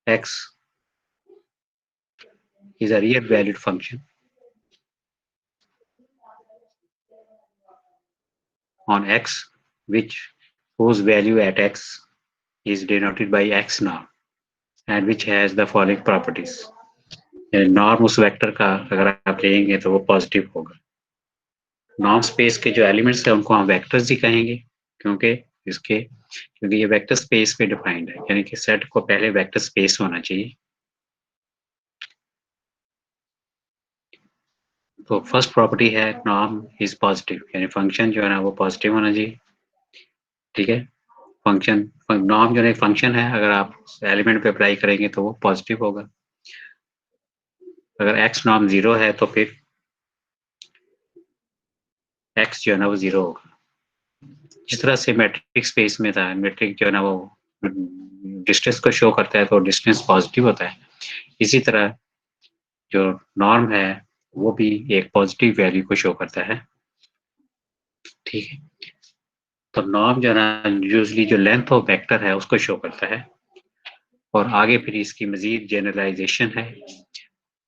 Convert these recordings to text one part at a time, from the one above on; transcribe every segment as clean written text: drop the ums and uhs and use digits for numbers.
x is a real valued function on x whose value at x is denoted by x norm and which has the following properties. Norm उस vector का अगर आप लेंगे तो वो positive होगा। Norm space के जो एलिमेंट्स है उनको हम वेक्टर्स ही कहेंगे, क्योंकि ये वेक्टर स्पेस पे डिफाइंड है, यानी कि सेट को पहले वेक्टर स्पेस होना चाहिए। तो फर्स्ट प्रॉपर्टी है नॉर्म इज पॉजिटिव, यानी फंक्शन जो है ना वो पॉजिटिव होना चाहिए। ठीक है, फंक्शन नॉर्म जो है फंक्शन है, अगर आप एलिमेंट पे अप्लाई करेंगे तो वो पॉजिटिव होगा। अगर एक्स नॉर्म 0 है तो फिर एक्स जो है ना वो 0 होगा। जिस तरह से मैट्रिक स्पेस में था, मैट्रिक जो है ना वो डिस्टेंस को शो करता है तो डिस्टेंस पॉजिटिव होता है, इसी तरह जो नॉर्म है वो भी एक पॉजिटिव वैल्यू को शो करता है। ठीक है, तो नॉर्म जो है ना यूजली जो लेंथ ऑफ वेक्टर है उसको शो करता है। और आगे फिर इसकी मजीद जनरलाइजेशन है,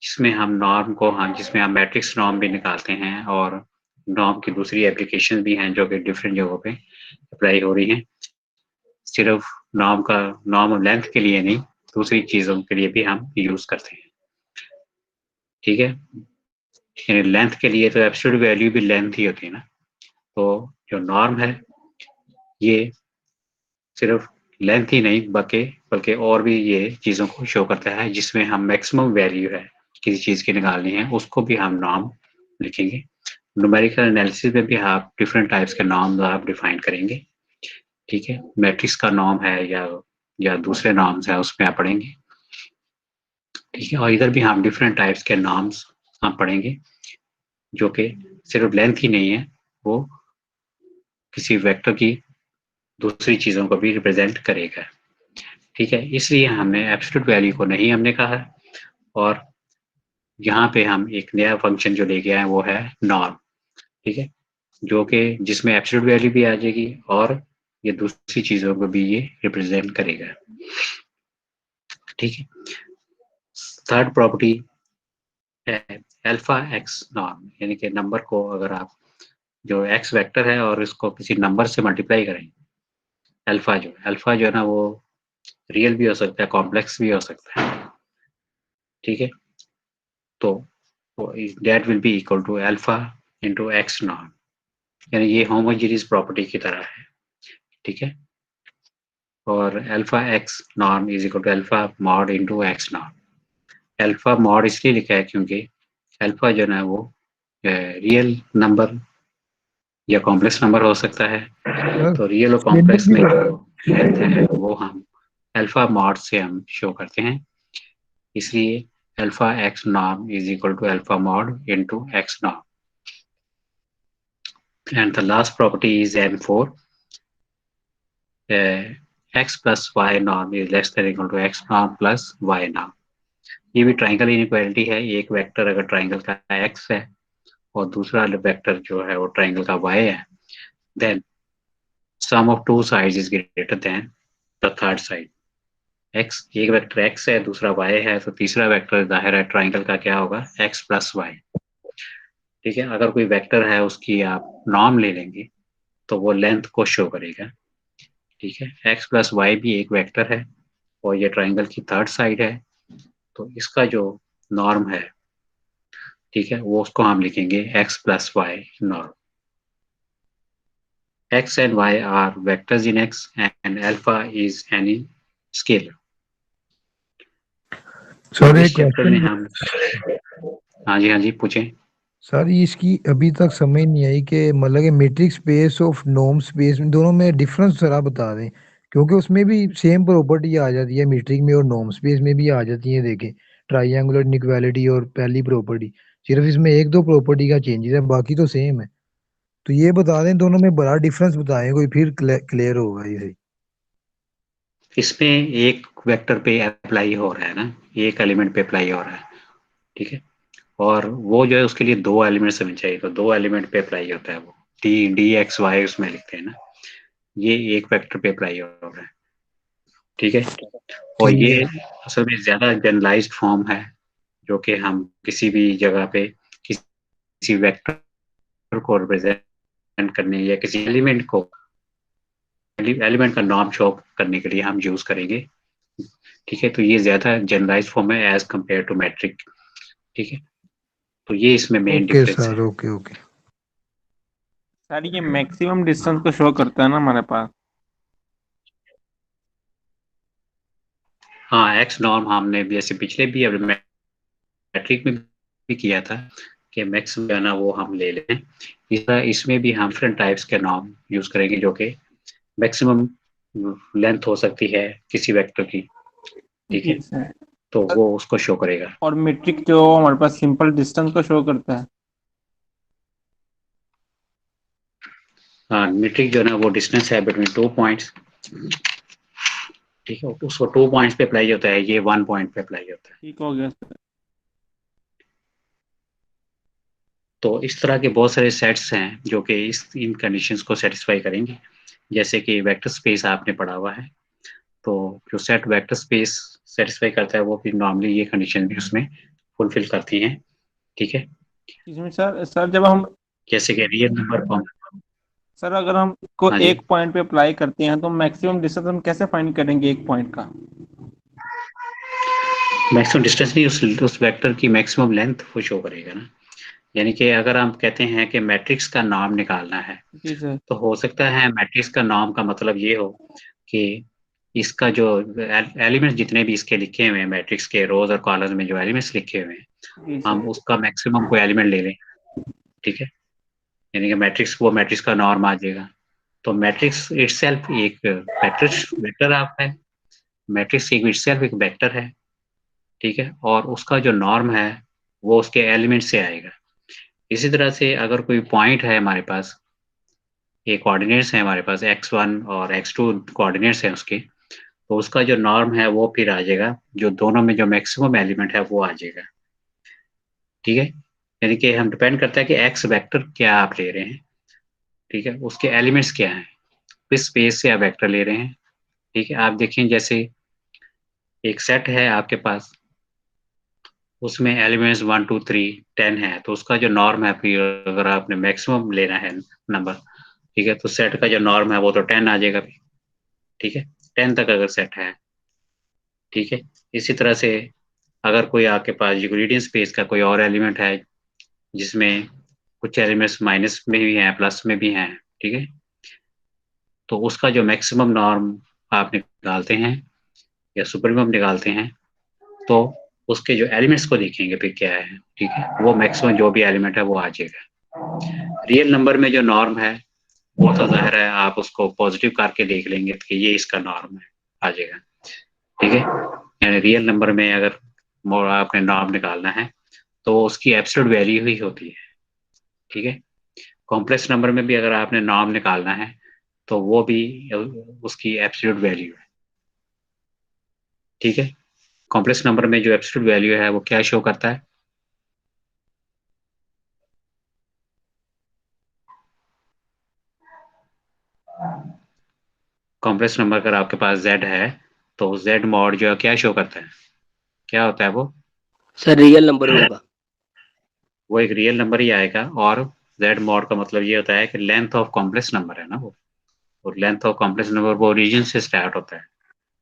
जिसमें हम मैट्रिक्स नॉर्म भी निकालते हैं, और नॉर्म की दूसरी एप्लीकेशन भी हैं जो कि डिफरेंट जगहों पे अप्लाई हो रही हैं। सिर्फ नॉर्म लेंथ के लिए नहीं, दूसरी चीजों के लिए भी हम यूज करते हैं। ठीक है, लेंथ के लिए तो एब्सोल्यूट वैल्यू भी लेंथ ही होती है ना, तो जो नॉर्म है ये सिर्फ लेंथ ही नहीं बल्कि और भी ये चीजों को शो करता है, जिसमें हम मैक्सिमम वैल्यू है किसी चीज की निकालनी है उसको भी हम नॉर्म लिखेंगे। न्यूमेरिकल एनालिसिस में भी आप डिफरेंट टाइप्स के नॉर्म आप डिफाइन करेंगे। ठीक है, मैट्रिक्स का नॉर्म है या दूसरे नॉर्म्स है उसमें आप पढ़ेंगे। ठीक है, और इधर भी हम डिफरेंट टाइप्स के नॉर्म्स हम पढ़ेंगे, जो कि सिर्फ लेंथ ही नहीं है, वो किसी वेक्टर की दूसरी चीजों को भी रिप्रेजेंट करेगा। ठीक है, इसलिए हमने एब्सोल्यूट वैल्यू को नहीं हमने कहा, और यहाँ पे हम एक नया फंक्शन जो लेके आए वो है नॉर्म। ठीक है, जो कि जिसमें एब्सोल्यूट वैल्यू भी आ जाएगी और ये दूसरी चीजों को भी ये रिप्रेजेंट करेगा। ठीक है, थर्ड प्रॉपर्टी है अल्फा एक्स नॉर्म, यानी कि नंबर को अगर आप जो एक्स वेक्टर है और इसको किसी नंबर से मल्टीप्लाई करें, अल्फा जो है ना वो रियल भी हो सकता है, कॉम्प्लेक्स भी हो सकता है। ठीक है, तो that will be equal to alpha into x norm, यानी ये होमोजेनियस प्रॉपर्टी की तरह है। ठीक है, और alpha x norm is equal to alpha mod into x norm. Alpha mod इसलिए लिखा है क्योंकि अल्फा जो है वो रियल नंबर या कॉम्प्लेक्स नंबर हो सकता है, सर तो रियल और स्प्लेंडर कॉम्प्लेक्स भी में हो। जो लेंथ है वो हम अल्फा मॉड से हम शो करते हैं, इसलिए alpha x norm is equal to alpha mod into x norm. And the last property is N4. X plus y norm is less than equal to x norm plus y norm. ये भी triangle inequality है। एक vector अगर triangle का x है और दूसरा vector जो है वो ट्राइंगल का y है, then sum of two sides is greater than the third side. एक वेक्टर x है, दूसरा y है, तो तीसरा वेक्टर जाहिर है ट्राइंगल का क्या होगा, x प्लस y। ठीक है, अगर कोई वेक्टर है उसकी आप नॉर्म ले लेंगे तो वो लेंथ को शो करेगा। ठीक है, एक्स प्लस वाई भी एक वेक्टर है और ये ट्राइंगल की थर्ड साइड है, तो इसका जो नॉर्म है, ठीक है, वो उसको हम लिखेंगे x plus y norm. X and y are vectors in x and alpha is any scalar. तो सर एक इस चैप्टर में क्वेश्चन। हम, हाँ जी पूछें। सर ये इसकी अभी तक समझ नहीं आई कि मतलब कि मैट्रिक्स स्पेस और नॉर्म स्पेस में दोनों में डिफरेंस जरा बता दें, क्योंकि उसमें भी सेम प्रॉपर्टी आ जाती है मैट्रिक में और नॉर्म स्पेस में भी आ जाती है। देखें, ट्राइंगुलर इनइक्वालिटी और पहली प्रॉपर्टी, सिर्फ इसमें एक दो प्रॉपर्टी का चेंजेस है, बाकी तो सेम है। तो ये बता दें दोनों में बड़ा डिफरेंस बताएं, कोई फिर क्लियर होगा ये। इसमें एक वेक्टर पे अप्लाई हो रहा है ना, एक एलिमेंट पे अप्लाई हो रहा है। ठीक है, और वो जो है उसके लिए दो एलिमेंट्स हमें चाहिए, तो दो एलिमेंट पे अप्लाई होता है वो, डी एक्स वाई उसमें लिखते हैं ना, ये एक वेक्टर पे अप्लाई हो रहा है। ठीक है। और ठीक ये है। असल में ज्यादा जनरलाइज्ड फॉर्म है, जो कि हम किसी भी जगह पे किसी वेक्टर को रिप्रेजेंट करने या किसी एलिमेंट का नॉर्म शो करने के लिए हम यूज करेंगे। ठीक है, तो ये ज्यादा जनरलाइज फॉर्म है एज कंपेयर टू मैट्रिक। ठीक है, तो ये इसमें मेन ओके डिफरेंस सर, है। Okay okay. सर ये मैक्सिमम डिस्टेंस को शो करता है ना हमारे पास। हाँ, एक्स नॉर्म हमने भी ऐसे पिछले भी मैट्रिक में भी किया था कि मैक्सिमम जो है ना वो हम ले लें। इस तरह इसमें भी हम डिफरेंट टाइप्स के नॉर्म यूज करेंगे, जो कि मैक्सिमम लेंथ हो सकती है किसी वेक्टर की। ठीक है, जी सर। तो वो उसको शो करेगा। और मीट्रिक जो हमारे पास सिंपल डिस्टेंस को शो करता है। हाँ, मीट्रिक जो है ना वो डिस्टेंस है बिटवीन 2 पॉइंट्स। ठीक है, उसको 2 पॉइंट्स पे अप्लाई होता है, ये 1 पॉइंट पे अप्लाई होता है। ठीक हो गया सर। तो इस तरह के बहुत सारे सेट्स हैं जो कि इस इन कंडीशंस को सेटिस्फाई करेंगे। जैसे कि वेक्टर स्पेस आपने पढ़ा हुआ है, तो जो सेट वेक्टर स्पेस सेटिस्फाई करता है वो भी नॉर्मली ये कंडीशन भी उसमें फुलफिल करती हैं। ठीक है, इसमें सर सर जब हम जैसे कि रियल नंबर फॉर्म। सर अगर हम को हाँ जी, एक पॉइंट पे अप्लाई करते हैं तो मैक्सिमम डिस्टेंस हम कैसे फाइंड करेंगे एक पॉइंट का। मैक्सिमम डिस्टेंस नहीं, उस वेक्टर की मैक्सिमम लेंथ वो शो करेगा ना। यानी कि अगर हम कहते हैं कि मैट्रिक्स का नाम निकालना है, जी सर। तो हो सकता है मैट्रिक्स का नाम का मतलब ये हो कि इसका जो एलिमेंट्स जितने भी इसके लिखे हुए हैं मैट्रिक्स के रोज और कॉलम्स में जो एलिमेंट्स लिखे हुए हैं, जी हम सर। उसका मैक्सिमम कोई एलिमेंट ले लें। ठीक है, यानी कि मैट्रिक्स का नॉर्म आ जाएगा। तो मैट्रिक्स इटसेल्फ एक मैट्रिक्स वेक्टर आप है, मैट्रिक्स एक इटसेल्फ एक वेक्टर है। ठीक है, और उसका जो नॉर्म है वो उसके एलिमेंट से आएगा। इसी तरह से अगर कोई पॉइंट है हमारे पास, ये कोऑर्डिनेट्स हैं हमारे पास x1 और x2 कोऑर्डिनेट्स हैं उसके, तो उसका जो नॉर्म है वो फिर आ जाएगा, जो दोनों में जो मैक्सिमम एलिमेंट है वो आ जाएगा। ठीक है, यानी कि हम डिपेंड करता है कि x वेक्टर क्या आप ले रहे हैं। ठीक है, उसके एलिमेंट्स क्या हैं, किस स्पेस से आप वेक्टर ले रहे हैं। ठीक है, आप देखें जैसे एक सेट है आपके पास, उसमें एलिमेंट्स 1 2 3 10 है, तो उसका जो नॉर्म है फिर अगर आपने मैक्सिमम लेना है नंबर, ठीक है, तो सेट का जो नॉर्म है वो तो 10 आ जाएगा। ठीक है, 10 तक अगर सेट है। ठीक है, इसी तरह से अगर कोई आपके पास यूक्लिडियन स्पेस का कोई और एलिमेंट है जिसमें कुछ एलिमेंट्स माइनस में भी हैं प्लस में भी हैं, ठीक है, तो उसका जो मैक्सिमम नॉर्म आप निकालते हैं या सुपरमिनम निकालते हैं, तो उसके जो एलिमेंट्स को देखेंगे फिर क्या है। ठीक है, वो मैक्सिमम जो भी एलिमेंट है वो आ जाएगा। रियल नंबर में जो नॉर्म है वो तो जाहिर है आप उसको पॉजिटिव करके देख लेंगे कि ये इसका नॉर्म है, आ जाएगा। ठीक है, यानी रियल नंबर में अगर आपने नॉर्म निकालना है तो उसकी एब्सोल्यूट वैल्यू ही होती है। ठीक है, कॉम्प्लेक्स नंबर में भी अगर आपने नॉर्म निकालना है तो वो भी उसकी एब्सोल्यूट वैल्यू है। ठीक है, कॉम्प्लेक्स नंबर में जो एब्सोल्यूट वैल्यू है वो क्या शो करता है। कॉम्प्लेक्स नंबर अगर आपके पास z है तो z मॉड जो है क्या शो करता है, क्या होता है सर रियल नंबर होगा। वो एक रियल नंबर ही आएगा। और z मॉड का मतलब ये होता है कि लेंथ ऑफ कॉम्प्लेक्स नंबर है ना वो, और लेंथ ऑफ कॉम्प्लेक्स नंबर वो ओरिजिन से स्टार्ट होता है।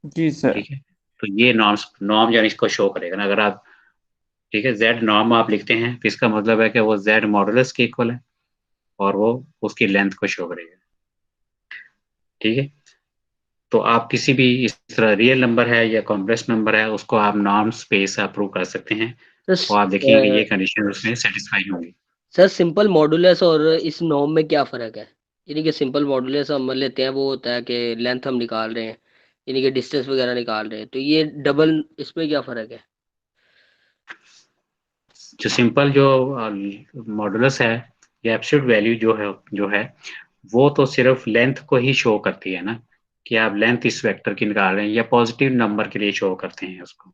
जी सर। ठीक है, तो ये नॉर्म्स नॉर्म यानी इसको शो करेगा ना अगर आप, ठीक है, z नॉर्म आप लिखते हैं तो इसका मतलब है कि वो z मॉडुलस के इक्वल है और वो उसकी लेंथ को शो करेगा। ठीक है, तो आप किसी भी इस तरह रियल नंबर है या कॉम्प्लेक्स नंबर है उसको आप नॉर्म स्पेस अप्रूव कर सकते हैं और आप देखेंगे कि ये कंडीशन उसमें सेटिस्फाई होंगी। सर सिंपल मॉडुलस और इस नॉर्म में क्या फ़र्क है। यानी कि सिंपल मॉडुलस हम लेते हैं, वो होता है कि लेंथ हम निकाल रहे हैं, यानी कि डिस्टेंस वगैरह निकाल रहे हैं, तो ये डबल, इसमें क्या फ़र्क है। जो सिंपल जो मॉडुलस है या एब्सोल्यूट वैल्यू जो है वो तो सिर्फ लेंथ को ही शो करती है ना, कि आप लेंथ इस वेक्टर की निकाल रहे हैं या पॉजिटिव नंबर के लिए शो करते हैं उसको।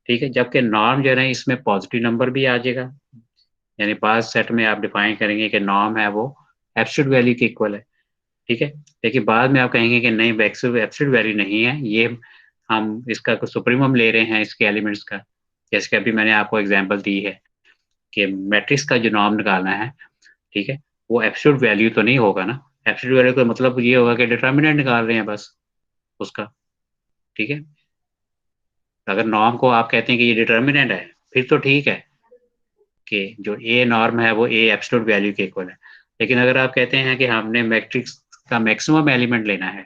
ठीक है, जबकि नॉर्म जो है इसमें पॉजिटिव नंबर भी आ जाएगा, यानी पास सेट में आप डिफाइन करेंगे कि नॉर्म है वो एब्सोल्यूट वैल्यू के इक्वल है। ठीक है, लेकिन बाद में आप कहेंगे कि नहीं एब्सोल्यूट वैल्यू नहीं है, ये हम इसका सुप्रीमम ले रहे हैं इसके एलिमेंट्स का, जैसे कि अभी मैंने आपको एग्जांपल दी है कि मैट्रिक्स का जो नॉर्म निकालना है, ठीक है, वो एब्सोल्यूट वैल्यू तो नहीं होगा ना। एब्सोल्यूट वैल्यू का मतलब ये होगा कि डिटर्मिनेंट निकाल रहे हैं बस उसका, ठीक है। अगर नॉर्म को आप कहते हैं कि ये डिटर्मिनेंट है, फिर तो ठीक है कि जो ए नॉर्म है वो ए एब्सोल्यूट वैल्यू के इक्वल है। लेकिन अगर आप कहते हैं कि हमने मैट्रिक्स का मैक्सिमम एलिमेंट लेना है,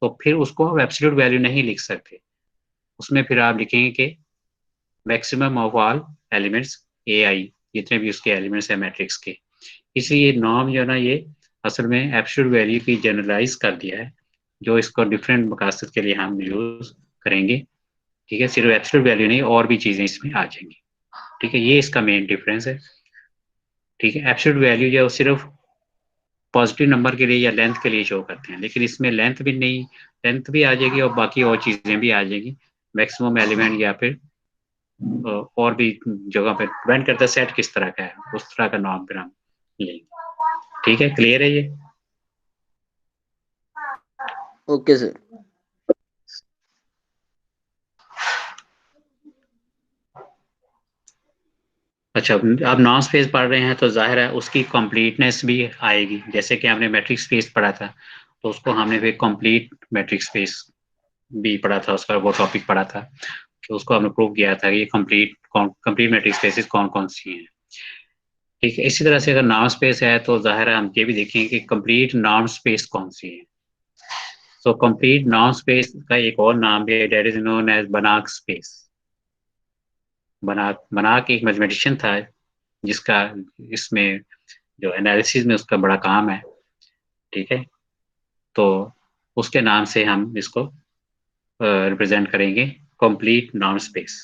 तो फिर उसको आप एब्सोल्यूट वैल्यू नहीं लिख सकते। उसमें फिर आप लिखेंगे कि मैक्सिमम ऑफ ऑल एलिमेंट्स ए आई, जितने भी उसके एलिमेंट्स हैं मैट्रिक्स के। इसलिए नॉर्म जो है ना, ये असल में एब्सोल्यूट वैल्यू की जनरलाइज कर दिया है, जो इसको डिफरेंट मकासद के लिए हम यूज करेंगे, ठीक है। सिर्फ एब्सोल्यूट वैल्यू नहीं, और भी चीजें इसमें आ जाएंगी, ठीक है। ये इसका मेन डिफरेंस है, ठीक है। एब्सोल्यूट वैल्यू जो सिर्फ पॉजिटिव नंबर के लिए या लेंथ के लिए शो करते हैं, लेकिन इसमें लेंथ भी नहीं, लेंथ भी आ जाएगी और बाकी और चीजें भी आ जाएगी, मैक्सिमम एलिमेंट या फिर और भी जगह पे डिपेंड करता है सेट किस तरह का है, उस तरह का नाम फिर हम लेंगे, ठीक है। क्लियर है ये? Okay sir. अच्छा, आप नॉन स्पेस पढ़ रहे हैं तो जाहिर है उसकी कंप्लीटनेस भी आएगी। जैसे कि हमने मैट्रिक स्पेस पढ़ा था, तो उसको हमने फिर कंप्लीट मैट्रिक स्पेस भी पढ़ा था, उसका वो टॉपिक पढ़ा था, तो उसको हमने प्रूव किया था कि ये कंप्लीट मैट्रिक स्पेसिस कौन कौन सी हैं, ठीक है। इसी तरह से अगर नॉर्म स्पेस है तो जाहिर है हम ये भी देखेंगे कि कंप्लीट नॉर्म स्पेस कौन सी है। सो कंप्लीट नॉर्म स्पेस का एक और नाम भी है, दैट इज नोन एज बनाक स्पेस। बनाक एक मैथमेटिशियन था जिसका इसमें जो एनालिसिस में उसका बड़ा काम है, ठीक है। तो उसके नाम से हम इसको रिप्रेजेंट करेंगे, complete norm space.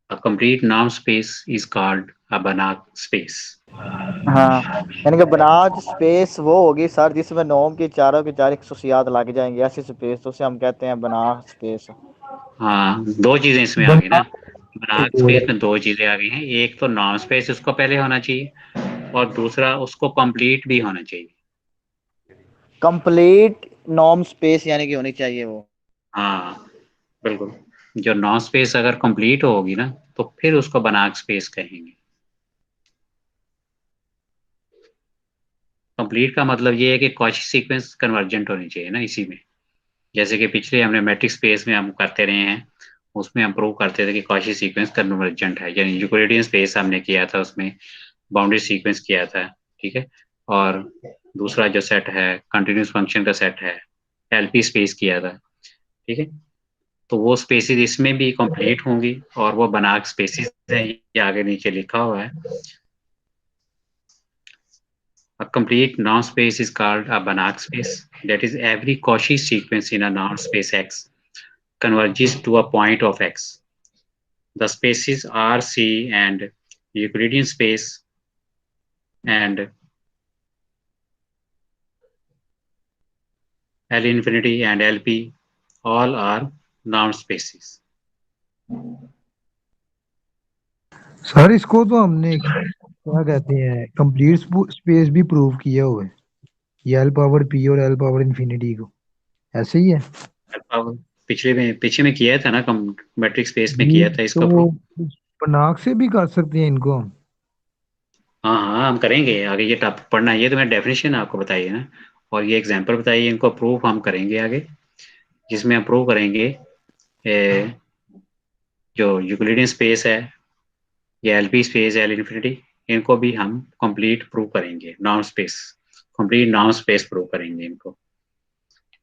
A complete norm space is called a Banach space. हाँ, यानी कि बनाक स्पेस वो होगी सर जिसमें नॉर्म की चारों के चार खसूसियात लग जाएंगी, ऐसी स्पेस, तो उसे हम कहते हैं बनाक स्पेस। हाँ, दो चीजें इसमें आ गई ना, बनाक स्पेस में दो चीजें आ गई हैं। एक तो नॉर्म स्पेस उसको पहले होना चाहिए, और दूसरा उसको कंप्लीट भी होना चाहिए। कंप्लीट नॉर्म स्पेस यानी कि होनी चाहिए वो। हाँ बिल्कुल, जो नॉर्म स्पेस अगर कंप्लीट होगी ना, तो फिर उसको बनाक स्पेस कहेंगे। कंप्लीट का मतलब ये है कि कॉची सीक्वेंस कन्वर्जेंट होनी चाहिए ना इसी में। जैसे कि पिछले हमने मैट्रिक स्पेस में हम करते रहे हैं, उसमें हम प्रूव करते थे कि कॉची सीक्वेंस कन्वर्जेंट है, यानी यूक्लिडियन स्पेस हमने किया था, उसमें बाउंड्री सीक्वेंस किया था, ठीक है। और दूसरा जो सेट है कंटिन्यूस फंक्शन का सेट है, एलपी स्पेस किया था, ठीक है। तो वो स्पेसिस इसमें भी कंप्लीट होंगी, और वो बनाक स्पेसिस है, ये आगे नीचे लिखा हुआ है। A complete norm space is called a Banach space. That is, every Cauchy sequence in a norm space X converges to a point of X. The spaces R, C, and Euclidean space and L infinity and LP all are norm spaces. Sir इसको तो हमने क्या कहते हैं complete space भी prove किया हुआ है, ये एल पावर पी और एल पावर इंफिनिटी को, ऐसे ही है। अब पीछे में किया था ना, मैट्रिक स्पेस में जी, किया था इसको तो प्रूव। बनाक से भी कर सकते हैं इनको हम। हाँ हाँ, हम करेंगे आगे, ये टॉपिक पढ़ना है, ये तो मैं डेफिनेशन आपको बताइए ना, और ये एग्जांपल बताइए, इनको प्रूफ हम करेंगे आगे, जिसमें हम प्रूव करेंगे जो यूक्लिडियन स्पेस है या एलपी स्पेस है, एल इन्फिनिटी, इनको भी हम कंप्लीट प्रूव करेंगे, norm space, complete norm space prove करेंगे इनको।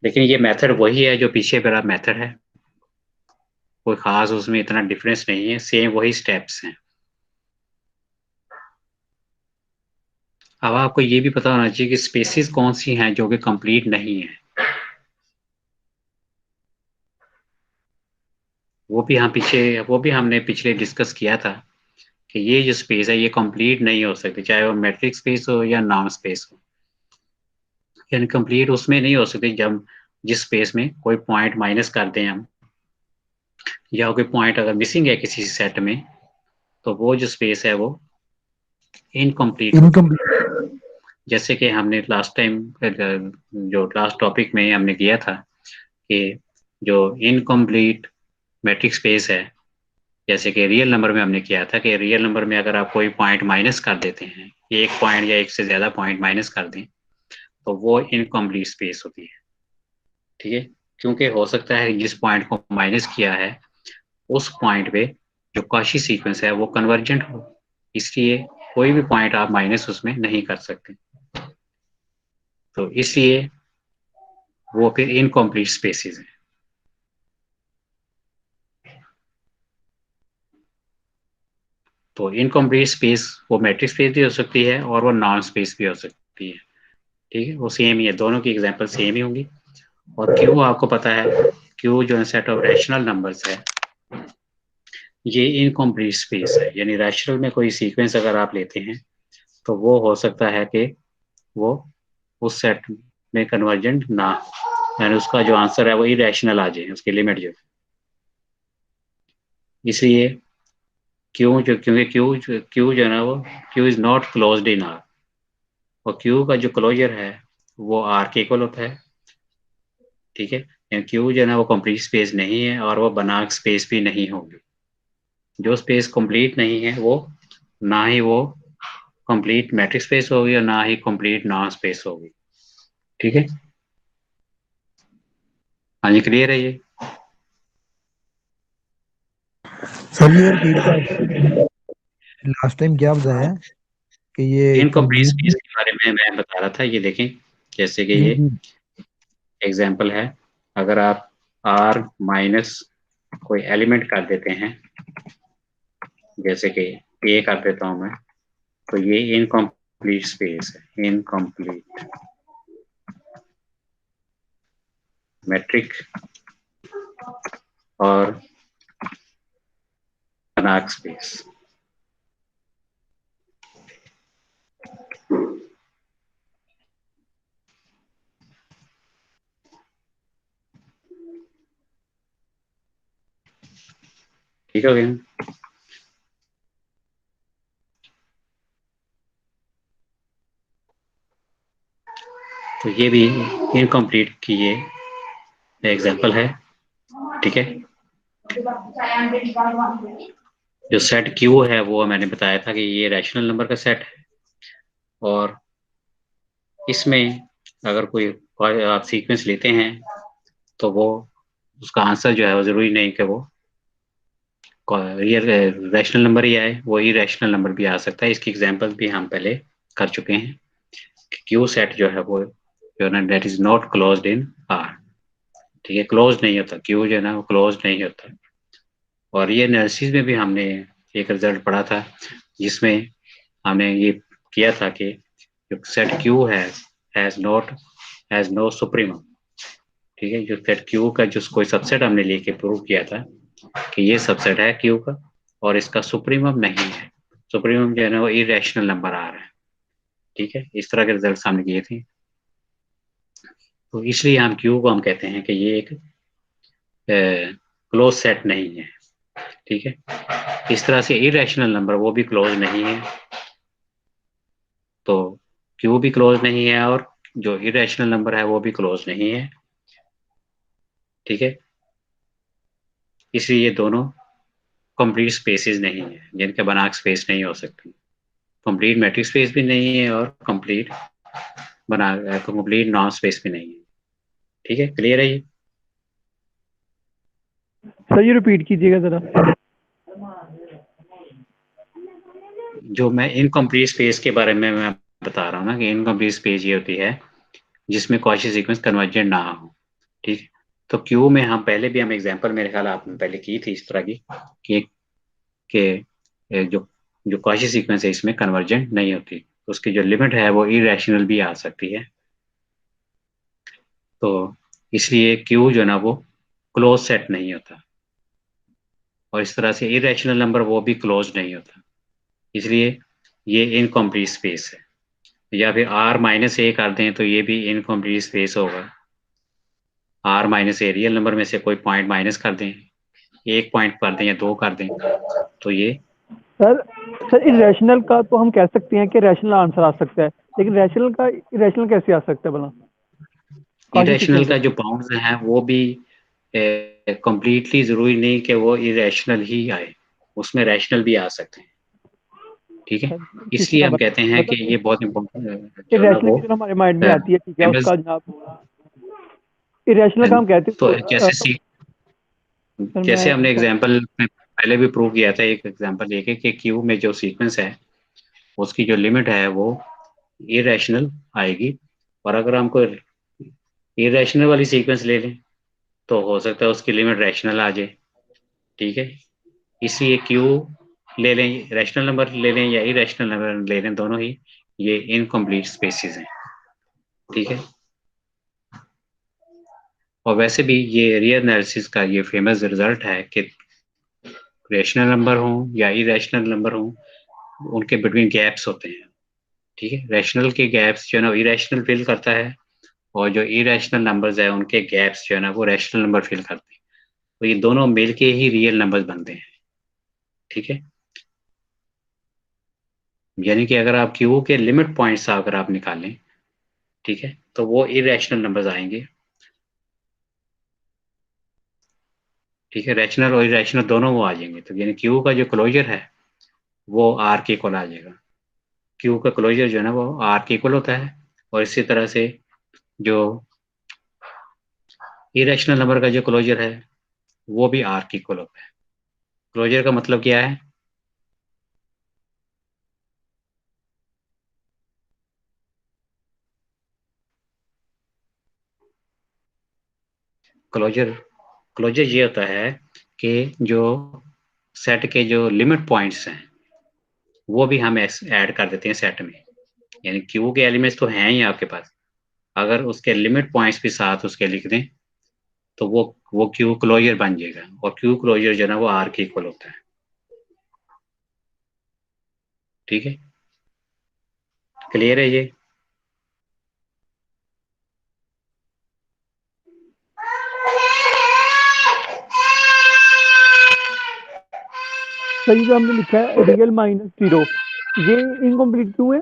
लेकिन ये मेथड वही है जो पीछे वाला मेथड है, कोई खास उसमें इतना डिफरेंस नहीं है, सेम वही स्टेप्स हैं। अब आपको ये भी पता होना चाहिए कि स्पेसिस कौन सी हैं जो कि कंप्लीट नहीं है, वो भी हमने पिछले डिस्कस किया था कि ये जो स्पेस है ये कंप्लीट नहीं हो सकती, चाहे वो मैट्रिक स्पेस हो या नॉन स्पेस हो। यानी कंप्लीट उसमें नहीं हो सकती जब जिस स्पेस में कोई पॉइंट माइनस कर दें हम, या कोई पॉइंट अगर मिसिंग है किसी सेट में, तो वो जो स्पेस है वो इनकम्प्लीट होगी। इनकम्प्लीट। जैसे कि हमने लास्ट टाइम जो लास्ट टॉपिक में हमने किया था कि जो इनकम्प्लीट मैट्रिक्स स्पेस है, जैसे कि रियल नंबर में हमने किया था कि रियल नंबर में अगर आप कोई पॉइंट माइनस कर देते हैं, एक पॉइंट या एक से ज्यादा पॉइंट माइनस कर दें, तो वो इनकम्प्लीट स्पेस होती है। ठीक है, क्योंकि हो सकता है जिस पॉइंट को माइनस किया है उस पॉइंट पे जो कॉची सीक्वेंस है वो कन्वर्जेंट हो, इसलिए कोई भी पॉइंट आप माइनस उसमें नहीं कर सकते, तो इसलिए वो फिर इनकम्प्लीट स्पेसिस है। तो इनकम्प्लीट स्पेस वो मैट्रिक्स स्पेस भी हो सकती है और वो नॉन स्पेस भी हो सकती है। ठीक है, वो सेम ही है, दोनों की एग्जांपल सेम ही होंगी। और क्यू आपको पता है, क्यू जो सेट ऑफ रैशनल नंबर्स है, ये इनकम्प्लीट स्पेस है, यानी रैशनल में कोई सीक्वेंस अगर आप लेते हैं तो वो हो सकता है कि वो उस सेट में कन्वर्जेंट ना हो, यानी उसका जो आंसर है वो इरेशनल आ जाए, उसकी लिमिट जो, इसलिए क्यू जो, क्योंकि क्यू जो है ना वो Q is not closed in are, और क्यू का जो क्लोजर है वो आर के इक्वल होता है। ठीक है, यानी क्यू जो है ना वो कंप्लीट स्पेस नहीं है और वो बनाक स्पेस भी नहीं होगी। जो स्पेस कंप्लीट नहीं है वो ना ही वो कंप्लीट मैट्रिक्स स्पेस होगी और ना ही कंप्लीट नॉन स्पेस होगी। ठीक है, हाँ जी, क्लियर है ये? सर ये रिपीट लास्ट टाइम क्या बताया कि ये इनकम्प्लीट स्पेस कंप्लीट। के बारे में मैं बता रहा था, ये देखें जैसे कि जी ये जी एग्जाम्पल है, अगर आप आर माइनस कोई एलिमेंट कर देते हैं, जैसे कि ए कर देता हूं मैं, तो ये इनकम्प्लीट स्पेस है, इनकम्प्लीट मैट्रिक और बनाक स्पेस। ठीक हो गया? तो ये भी इनकम्प्लीट की ये एग्जाम्पल है। ठीक है, जो सेट क्यू है वो मैंने बताया था कि ये रैशनल नंबर का सेट है, और इसमें अगर कोई आप सीक्वेंस लेते हैं तो वो उसका आंसर जो है वो जरूरी नहीं कि वो रियल रैशनल नंबर ही आए, वो ही रैशनल नंबर भी आ सकता है। इसकी एग्जांपल भी हम पहले कर चुके हैं कि क्यू सेट जो है वो जो है ना that is not closed in are. ठीक है, क्लोज नहीं होता, क्यू जो है ना वो क्लोज नहीं होता। और ये एनालिसिस में भी हमने एक रिजल्ट पढ़ा था जिसमें हमने ये किया था कि जो set Q has no supremum. ठीक है, जो सेट क्यू का जो कोई सबसेट हमने लेके प्रूव किया था कि ये सबसेट है क्यू का और इसका सुप्रीमम नहीं है, सुप्रीमम जो है ना वो इरेशनल नंबर आ रहा है। ठीक है, इस तरह के रिजल्ट हमने किए थे, तो इसलिए हम क्यू को हम कहते हैं कि ये एक क्लोज सेट नहीं है। ठीक है, इस तरह से इरेशनल नंबर वो भी क्लोज नहीं है, तो क्यू भी क्लोज नहीं है और जो इरेशनल नंबर है वो भी क्लोज नहीं है। ठीक है, इसलिए ये दोनों कंप्लीट स्पेसेस नहीं है, जिनके बनाक स्पेस नहीं हो सकती, कंप्लीट मैट्रिक स्पेस भी नहीं है और कंप्लीट नॉन स्पेस भी नहीं है। ठीक है, क्लियर है ये? सर ये रिपीट कीजिएगा जरा। जो मैं इनकम्प्लीट स्पेस के बारे में मैं बता रहा हूँ ना कि इनकम्प्लीट स्पेस ये होती है जिसमें कॉची सीक्वेंस कन्वर्जेंट ना हो। ठीक है, तो क्यू में हम पहले भी हम एग्जांपल मेरे ख्याल आपने पहले की थी इस तरह की कि जो जो कॉची सीक्वेंस है इसमें कन्वर्जेंट नहीं होती, तो उसकी जो लिमिट है वो इरेशनल भी आ सकती है। तो इसलिए क्यू जो ना वो क्लोज सेट नहीं होता, और इस तरह से इरेशनल नंबर वो भी क्लोज नहीं होता, इसलिए ये इनकम्प्लीट स्पेस है। या फिर आर माइनस ए कर दें तो ये भी इनकम्प्लीट स्पेस होगा। R minus a real number में से कोई पॉइंट माइनस कर दें, एक पॉइंट कर दें या दो कर दें, तो ये सर सर इरेशनल का तो हम कह सकते हैं कि रैशनल आंसर आ सकता है, लेकिन रैशनल का इरेशनल कैसे आ सकता है भला? इरेशनल का जो बाउंड्स हैं वो भी कंप्लीटली जरूरी नहीं कि वो इरेशनल ही आए, उसमें रैशनल भी आ सकते हैं। ठीक है, इसलिए हम कहते हैं कि ये बहुत इम्पोर्टेंट जो है ना इरेशनल वो की जो हमारे माइंड में आती है, ठीक है, famous- उसका जनाब इरेशनल का हम कहते हैं जैसे सर जैसे मैं हमने एग्जांपल पहले भी प्रूव किया था, एक एग्जांपल लेके कि क्यू में जो सीक्वेंस है उसकी जो लिमिट है वो इरेशनल आएगी, और अगर हम कोई इरेशनल वाली सीक्वेंस ले लें तो हो सकता है उसकी लिमिट रैशनल आ जाए। ठीक है, इसलिए क्यू ले लें, रैशनल नंबर ले लें या इरेशनल नंबर ले लें, दोनों ही ये इनकम्प्लीट स्पेसिस हैं। ठीक है, और वैसे भी ये रियल एनालिसिस का ये फेमस रिजल्ट है कि रैशनल नंबर हो या इरेशनल नंबर हो, उनके बिटवीन गैप्स होते हैं। ठीक है, रैशनल के गैप्स जो है ना इरेशनल फिल करता है, और जो इरेशनल नंबर्स है उनके गैप्स जो है ना वो रैशनल नंबर फिल करते हैं, तो ये दोनों मिलके ही रियल नंबर्स बनते हैं। ठीक है, यानी कि अगर आप क्यू के लिमिट पॉइंट्स अगर आप निकालें, ठीक है, तो वो इरेशनल नंबर्स आएंगे। ठीक है, रैशनल और इरेशनल दोनों वो आ जाएंगे, तो यानी क्यू का जो क्लोजर है वो आर के इक्वल आ जाएगा। क्यू का क्लोजर जो है ना वो आर के इक्वल होता है, और इसी तरह से जो इरेशनल नंबर का जो क्लोजर है वो भी आर के इक्वल होता है। क्लोजर का मतलब क्या है? क्लोजर क्लोजर ये होता है कि जो सेट के जो लिमिट पॉइंट्स हैं वो भी हम ऐड कर देते हैं सेट में, यानी क्यू के एलिमेंट्स तो हैं ही आपके पास, अगर उसके लिमिट पॉइंट्स भी साथ उसके लिख दें तो वो क्यू क्लोजर बन जाएगा, और क्यू क्लोजर जो है ना वो आर के इक्वल होता है। ठीक है, क्लियर है ये? सर ये जो हमने लिखा है रियल माइनस जीरो, ये इनकम्प्लीट क्यों है?